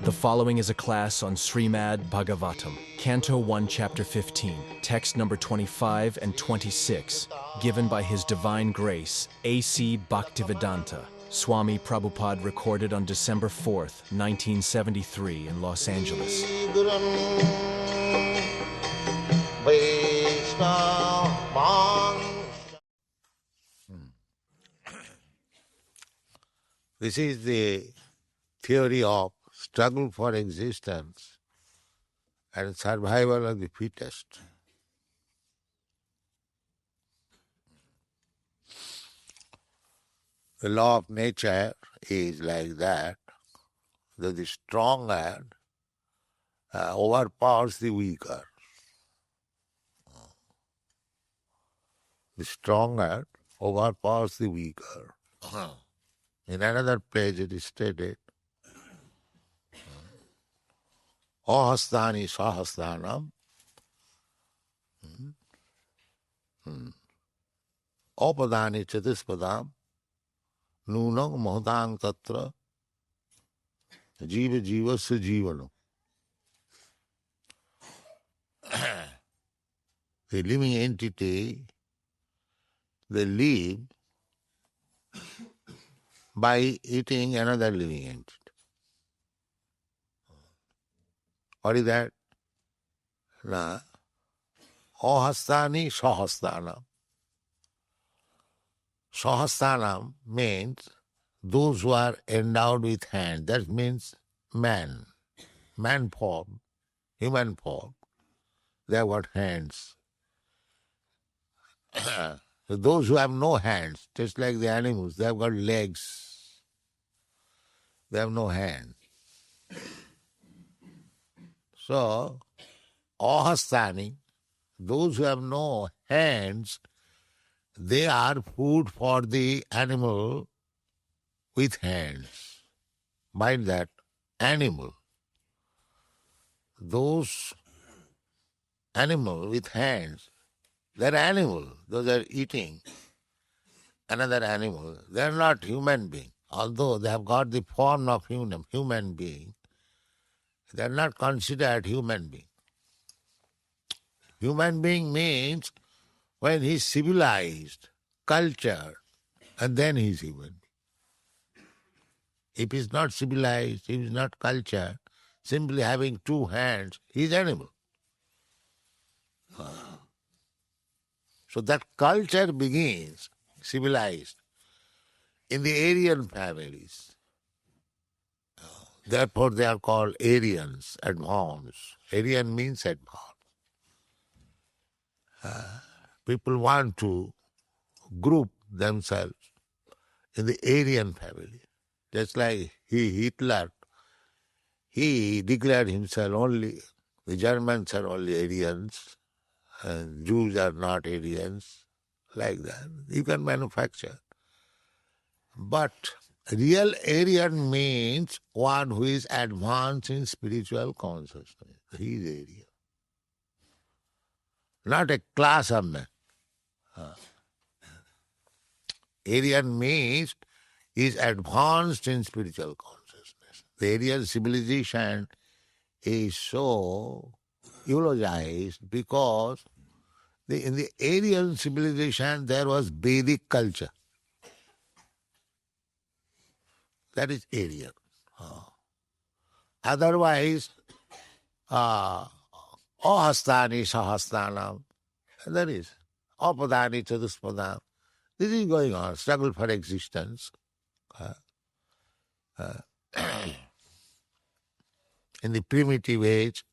The following is a class on Srimad Bhagavatam, Canto 1, Chapter 15, text number 25 and 26, given by His Divine Grace, A.C. Bhaktivedanta, Swami Prabhupada, recorded on December 4th, 1973 in Los Angeles. This is the theory of struggle for existence and survival of the fittest. The law of nature is like that the stronger overpowers the weaker. The stronger overpowers the weaker. In another place it is stated, Ahastani Sahasthanam Apadani Chatispadam Nunam Mahatang Tatra Jiva Jivasya Jivanam. The living entity, they live by eating another living entity. What is that? Ahastani Sahasthanam. Sahasthanam means those who are endowed with hands. That means man form, human form. They have got hands. So those who have no hands, just like the animals, they have got legs. They have no hands. So, ahastani, those who have no hands, they are food for the animal with hands. Mind that, animal. Those animal with hands, they're animal. Those are eating another animal. They're not human being. Although they have got the form of human being, they're not considered human being. Human being means when he's civilized, cultured, and then he's human. If he's not civilized, if he's not cultured, simply having two hands, he's animal. So that culture begins, civilized, in the Aryan families. Therefore they are called Aryans, advanced. Aryan means advanced. People want to group themselves in the Aryan family. Just like Hitler, he declared himself only, the Germans are only Aryans, and Jews are not Aryans, like that. You can manufacture. But real Aryan means one who is advanced in spiritual consciousness. He is Aryan. Not a class of men. Aryan means is advanced in spiritual consciousness. The Aryan civilization is so eulogized because in the Aryan civilization there was Vedic culture. That is Aryan. Otherwise, ahastani sahasthanam, that is, apadani chatuspadam. This is going on, struggle for existence. In the primitive age,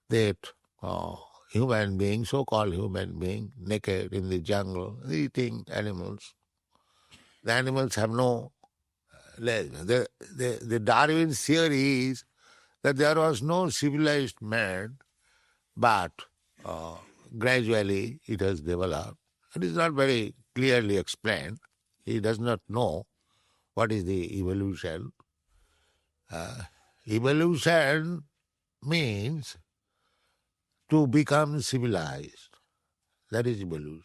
that human being, so-called human being, naked in the jungle, eating animals. The animals have no legs. The Darwin theory is that there was no civilized man, but gradually it has developed. It is not very clearly explained. He does not know what is the evolution. Evolution means to become civilized. That is evolution.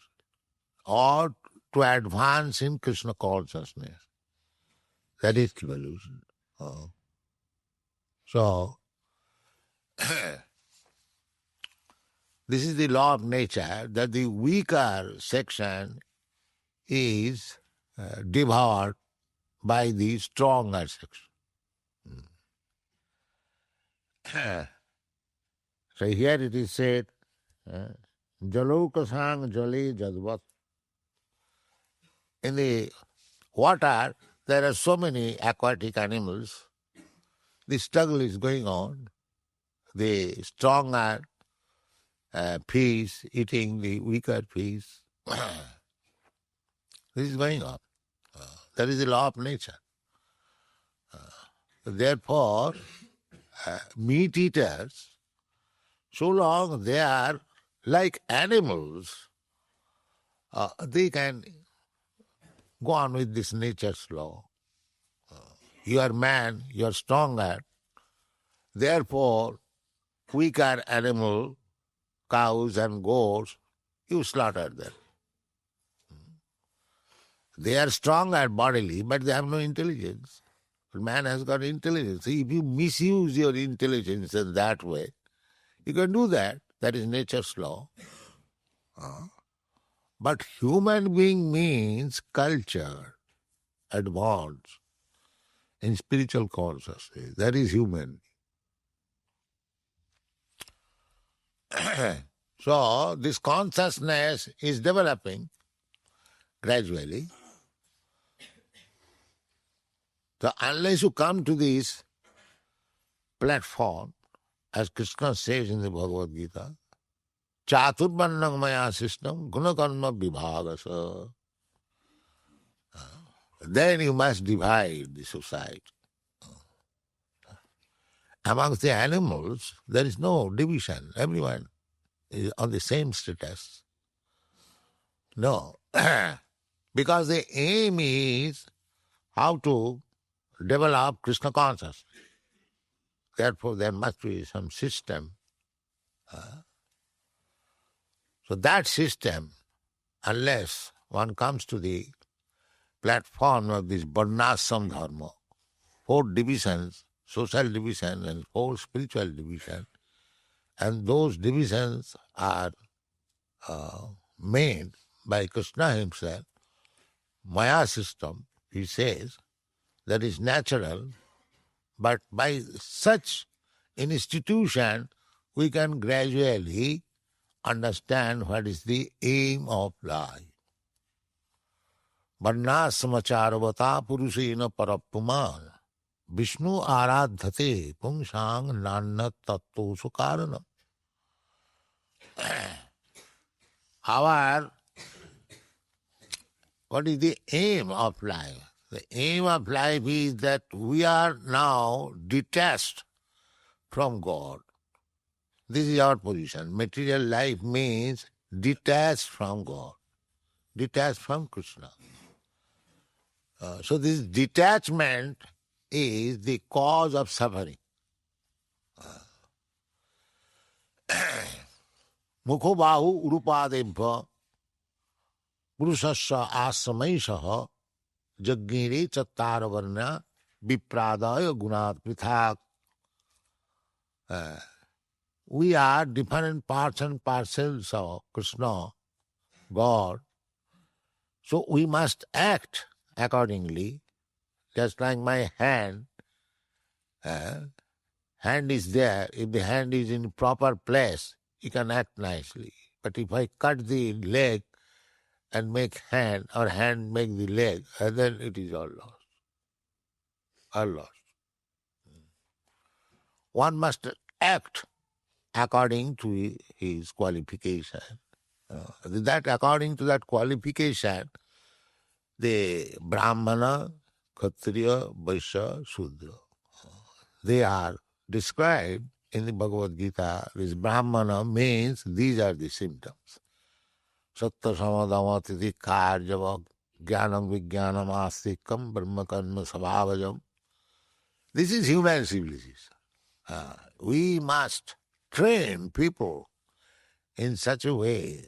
or to advance in Krishna consciousness. That is evolution. So, this is the law of nature, that the weaker section is devoured by the stronger section. So here it is said, Jalokasang jale jadvat. In the water, there are so many aquatic animals. The struggle is going on. The stronger fish eating the weaker fish. This is going on. That is the law of nature. Therefore, meat eaters, so long they are like animals, they can go on with this nature's law. You are man, you are stronger. Therefore, weaker animal, cows and goats, you slaughter them. They are stronger bodily, but they have no intelligence. Man has got intelligence. If you misuse your intelligence in that way, you can do that. That is nature's law. But human being means culture, advanced in spiritual consciousness. That is human. So this consciousness is developing gradually. So unless you come to this platform, as Krishna says in the Bhagavad Gita, Chaturvannam maya system gunakarma vibhagasa. Then you must divide the society. Amongst the animals, there is no division. Everyone is on the same status. No. Because the aim is how to develop Krishna consciousness. Therefore, there must be some system. So that system, unless one comes to the platform of this Varnashram Dharma, 4 divisions, social division and 4 spiritual division, and those divisions are made by Krishna himself, Maya system, he says, that is natural, but by such an institution, we can gradually understand what is the aim of life. Varnasamacharavata purushena parapuman Vishnu aradhate pungsang nanna tattosu karanam. What is the aim of life? The aim of life is that we are now detached from God. This is our position. Material life means detached from God, detached from Krishna. So this detachment is the cause of suffering. Mukho bahu urupadebhya purusasya asamaishaha jagnire chattara varna vipradaya gunat prithak. We are different parts and parcels of Krishna, God. So we must act accordingly. Just like my hand, hand is there. If the hand is in proper place, you can act nicely. But if I cut the leg and make hand, or hand make the leg, then it is all lost. All lost. One must act according to his qualification. That according to that qualification, the Brahmana, Kshatriya, Vaishya, Shudra, they are described in the Bhagavad Gita. This Brahmana means these are the symptoms. Sattva samadama titi karjava jnanam vijnanam astikam brahma karma sabhavajam. This is human civilization. We must train people in such a way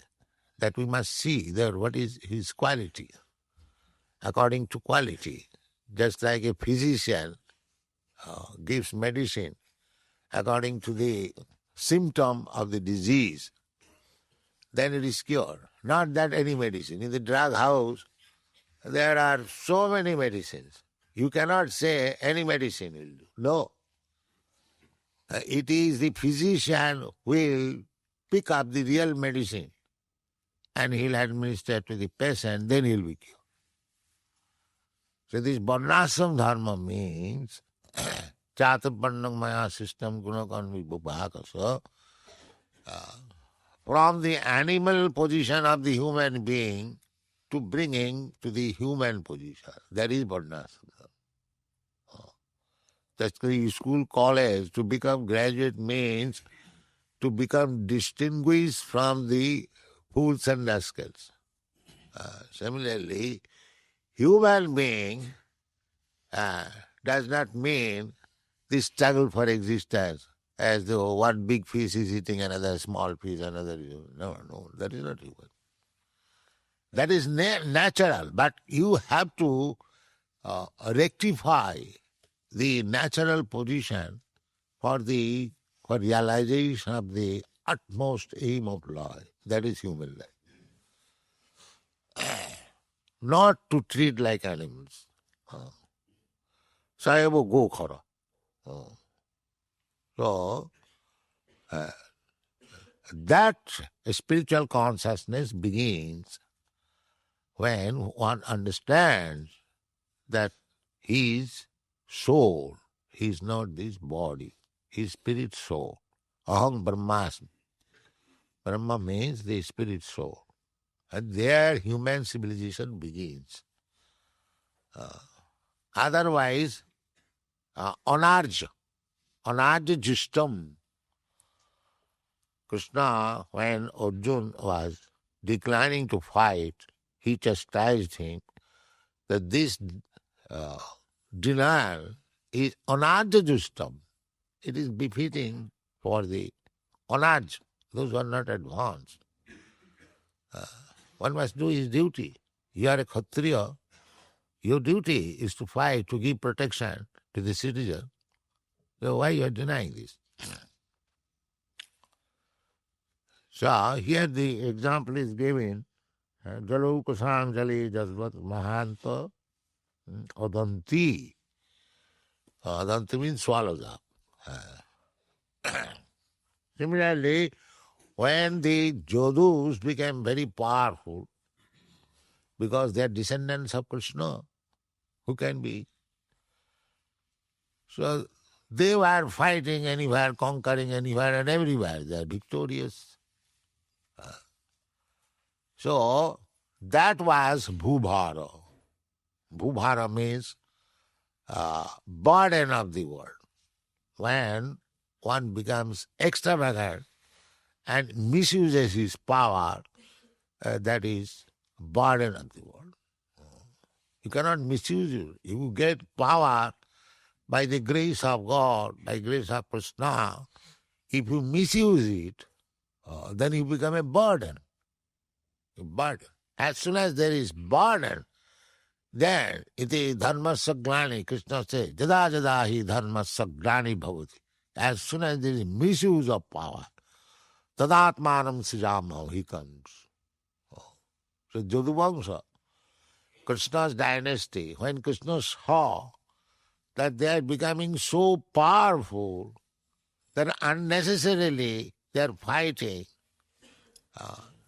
that we must see that what is his quality, according to quality. Just like a physician gives medicine according to the symptom of the disease, then it is cured. Not that any medicine. In the drug house, there are so many medicines. You cannot say any medicine will do. No. It is the physician who will pick up the real medicine and he'll administer to the patient, then he'll be cured. So this Varnashram Dharma means Chaturpannam Maya system Gunakarmi Bhakasa, from the animal position of the human being to bringing to the human position. That is Varnashram Dharma. That's the school, college, to become graduate means to become distinguished from the fools and rascals. Similarly, human being does not mean the struggle for existence as though one big fish is eating another small fish, another. No, that is not human. That is natural, but you have to rectify the natural position for realization of the utmost aim of life. That is human life. Not to treat like animals. Sayabo go khara. So, that spiritual consciousness begins when one understands that his soul is not this body, his spirit soul. Aham Brahmasmi. Brahma means the spirit soul. And there human civilization begins. Otherwise, anarja justam. Krishna, when Arjuna was declining to fight, he chastised him that this denial is anarja justam. It is befitting for the anarja, those who are not advanced. One must do his duty. You are a Kshatriya. Your duty is to fight, to give protection to the citizen. So why you are denying this? So here the example is given. Jalu kusanjali jazvat mahanta adanti. Adanti means swallows up. Similarly, when the Jodhus became very powerful, because they are descendants of Krishna, who can be? So they were fighting anywhere, conquering anywhere and everywhere. They are victorious. So that was Bhubhara. Bhubhara means burden of the world. When one becomes extravagant and misuses his power, that is burden of the world. You cannot misuse it. You get power by the grace of God, by grace of Krishna. If you misuse it, then you become a burden. A burden. As soon as there is burden, then iti dharmasya glani, Krishna says, jada jada hi dharmasya glani bhavati. As soon as there is misuse of power, tadatmanam sijamam, he comes. So Jaduvamsa, Krishna's dynasty, when Krishna saw that they are becoming so powerful that unnecessarily they are fighting,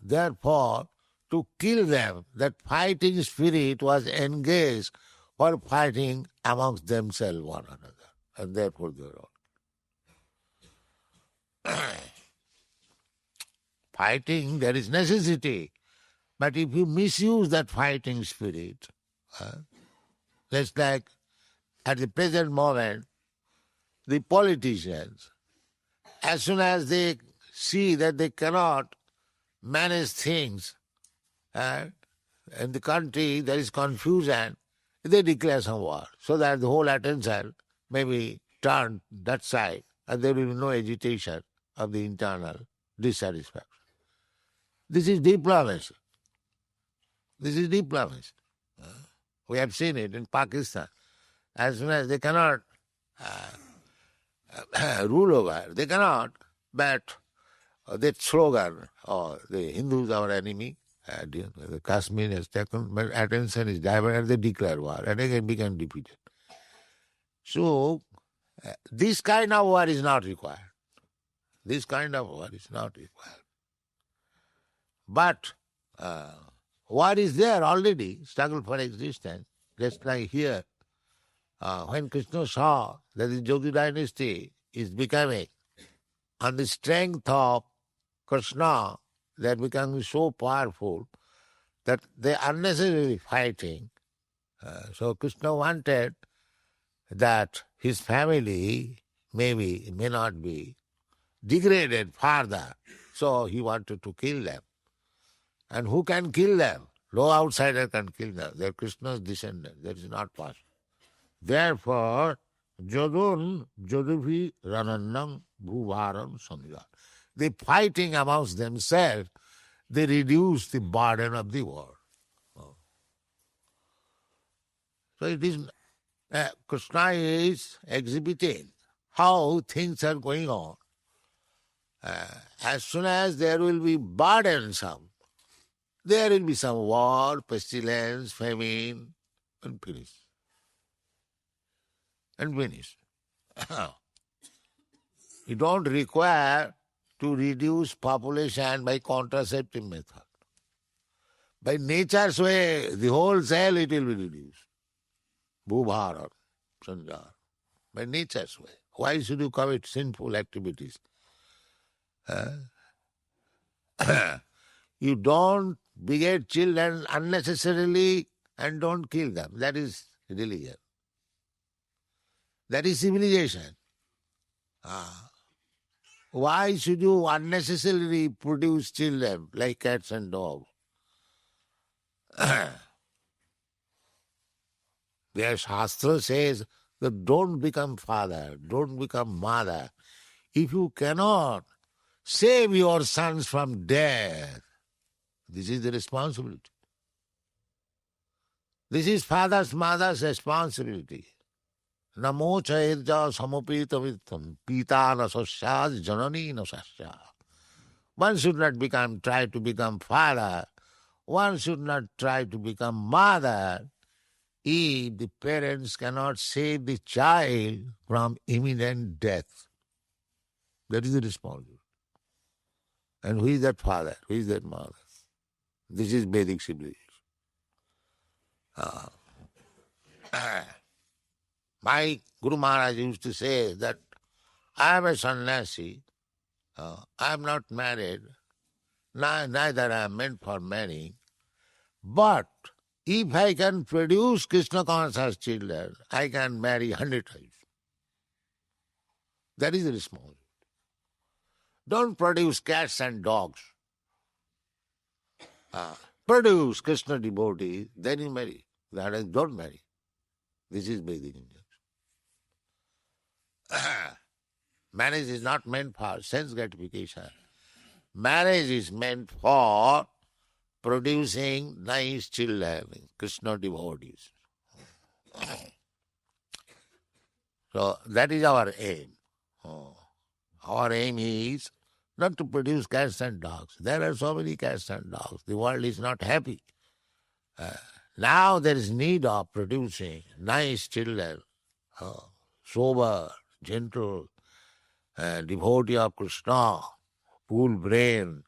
therefore, to kill them, that fighting spirit was engaged for fighting amongst themselves one another. And therefore they are all. Fighting, there is necessity. But if you misuse that fighting spirit, just like at the present moment, the politicians, as soon as they see that they cannot manage things, in the country there is confusion, they declare some war, so that the whole attention may be turned that side, and there will be no agitation of the internal dissatisfaction. This is diplomacy. This is diplomacy. We have seen it in Pakistan. As soon as they cannot rule over, they cannot, but that slogan, the Hindus are enemy, the Kashmir has taken, but attention is diverted, they declare war, and again become defeated. So, this kind of war is not required. This kind of war is not required. But war is there already, struggle for existence. Just like here, when Krishna saw that the Yogi dynasty is becoming, on the strength of Krishna, they are becoming so powerful that they are unnecessarily fighting. So Krishna wanted that his family may not be degraded further. So he wanted to kill them. And who can kill them? No outsider can kill them. They are Krishna's descendants. That is not possible. Therefore, Jodun Joduvi Ranannam Bhuvaram Samya. They fighting amongst themselves, they reduce the burden of the war. So it is, Krishna is exhibiting how things are going on. As soon as there will be burdensome, there will be some war, pestilence, famine, and finish. And finish. You don't require to reduce population by contraceptive method. By nature's way, the whole cell it will be reduced. Bhubhara, sanjar. By nature's way. Why should you commit sinful activities? You don't beget children unnecessarily and don't kill them. That is religion. That is civilization. Why should you unnecessarily produce children like cats and dogs? Their Shastra says that don't become father, don't become mother. If you cannot save your sons from death, this is the responsibility. This is father's, mother's responsibility. Namo chairja samopita vittam pita na sasyad janani na sasyad. One should not try to become father. One should not try to become mother if the parents cannot save the child from imminent death. That is the responsibility. And who is that father? Who is that mother? This is Vedic civilization. My Guru Maharaj used to say that I am a sannyasi, I am not married, neither I am meant for marrying, but if I can produce Krishna conscious children, I can marry 100 times. That is the responsibility. Don't produce cats and dogs. Produce Krishna devotees, then you marry. That is, don't marry. This is Vedic India. Marriage is not meant for sense gratification. Marriage is meant for producing nice children, Krishna devotees. So that is our aim. Our aim is not to produce cats and dogs. There are so many cats and dogs. The world is not happy. Now there is need of producing nice children, sober, gentle, devotee of Krishna, cool brain,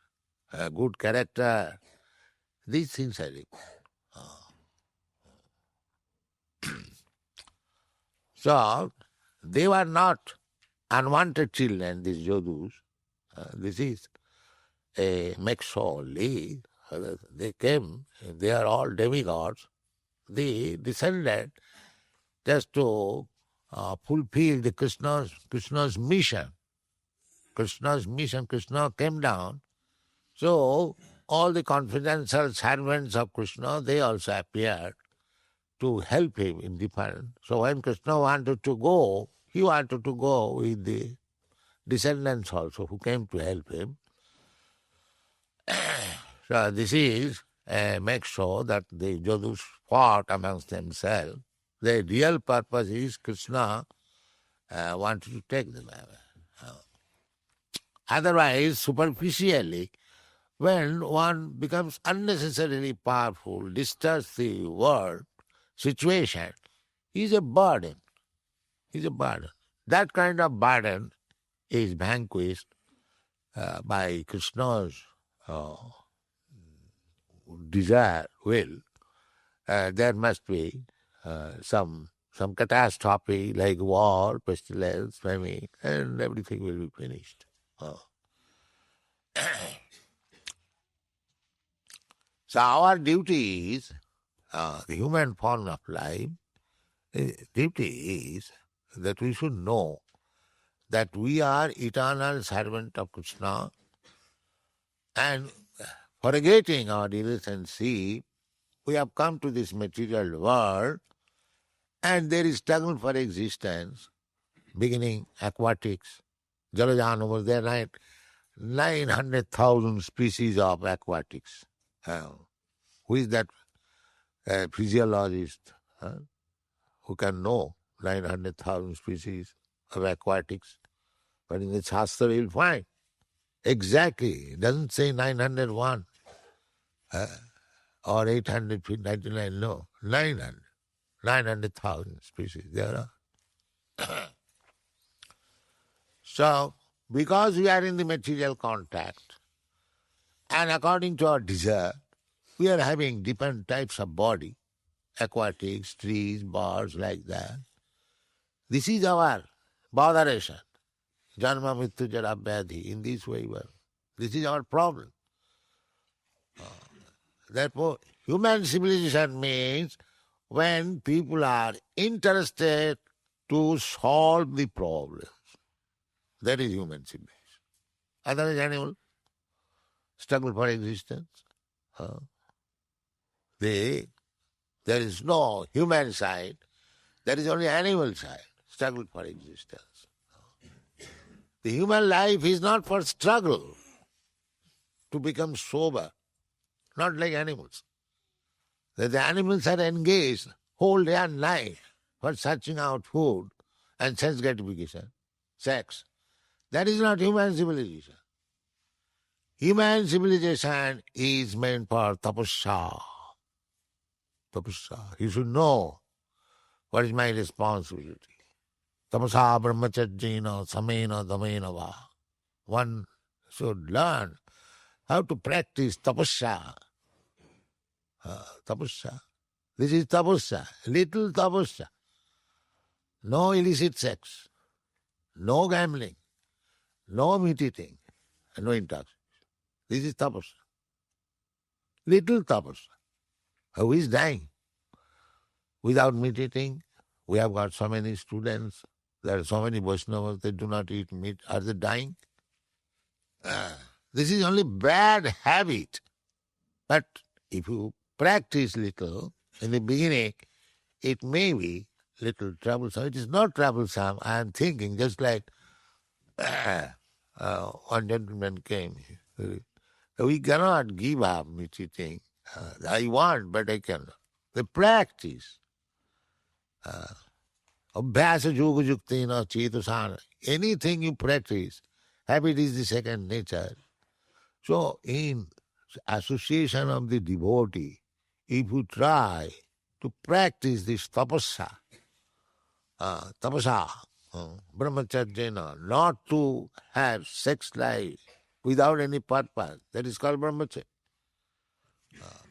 good character. These things are required. So, they were not unwanted children, these Yodus. This is a Maxoli. They came, they are all demigods. They descended just to fulfill the Krishna's mission. Krishna's mission, Krishna came down. So, all the confidential servants of Krishna, they also appeared to help him in different. So when Krishna wanted to go, he wanted to go with the descendants also who came to help him. So this is make sure that the Jadus fought amongst themselves. The real purpose is Krishna wanted to take them away. Otherwise, superficially, when one becomes unnecessarily powerful, disturbs the world situation, is a burden. Is a burden. That kind of burden is vanquished by Krishna's desire, will. There must be some catastrophe like war, pestilence, famine, and everything will be finished. So our duty is, the human form of life, duty is that we should know that we are eternal servant of Krishna, and forgetting our relationship, we have come to this material world, and there is struggle for existence, beginning aquatics. Jalajan was there, 900,000 species of aquatics. Who is that physiologist who can know 900,000 species of aquatics? But in the Shastra you'll find exactly, it doesn't say 901 or 899, no, 900,000 species there are. So, because we are in the material contact, and according to our desire, we are having different types of body, aquatics, trees, birds, like that. This is our botheration. Janma mrityu jara vyadhi. In this way, this is our problem. Therefore, human civilization means when people are interested to solve the problems. That is human civilization. Otherwise, animal struggle for existence. There is no human side, there is only animal side, struggle for existence. The human life is not for struggle, to become sober, not like animals. The animals are engaged whole day and night for searching out food and sense gratification, sex. That is not human civilization. Human civilization is meant for tapasya. Tapasya. You should know what is my responsibility. Tapasa brahmacharjena samena damena va. One should learn how to practice tapasya. Tapasya. This is tapasya, little tapasya. No illicit sex, no gambling, no meat eating, and no intoxication. This is tapasya. Little tapasya. Who is dying? Without meat eating, we have got so many students, there are so many Vaishnavas, they do not eat meat. Are they dying? This is only bad habit. But if you practice little, in the beginning, it may be little troublesome. It is not troublesome. I am thinking just like one gentleman came. We cannot give up meat eating. I want, but I cannot. The practice. Abhyasa yoga yuktina chetasana. Anything you practice, habit is the second nature. So in association of the devotee, if you try to practice this tapasya, brahmacharya, not to have sex life without any purpose, that is called brahmacharya.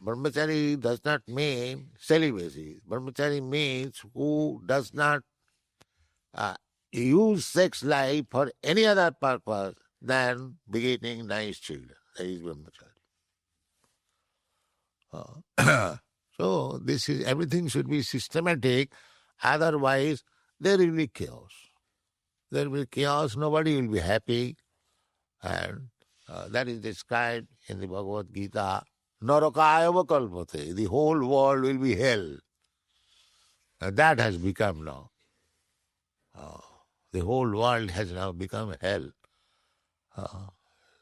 Brahmachari does not mean celibacy. Brahmachari means who does not use sex life for any other purpose than begetting nice children. That is brahmachari. So this is, everything should be systematic, otherwise there will be chaos. There will be chaos, nobody will be happy, and that is described in the Bhagavad Gita. Narakayava kalpate, the whole world will be hell. And that has become now. The whole world has now become hell.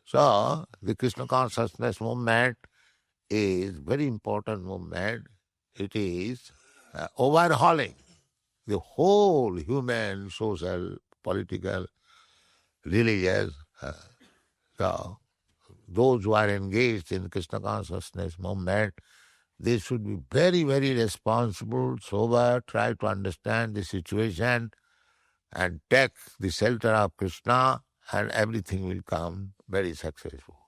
So, the Krishna consciousness movement is very important movement. It is overhauling the whole human, social, political, religious. So those who are engaged in Krishna consciousness movement, they should be very, very responsible, sober, try to understand the situation and take the shelter of Krishna, and everything will come very successful.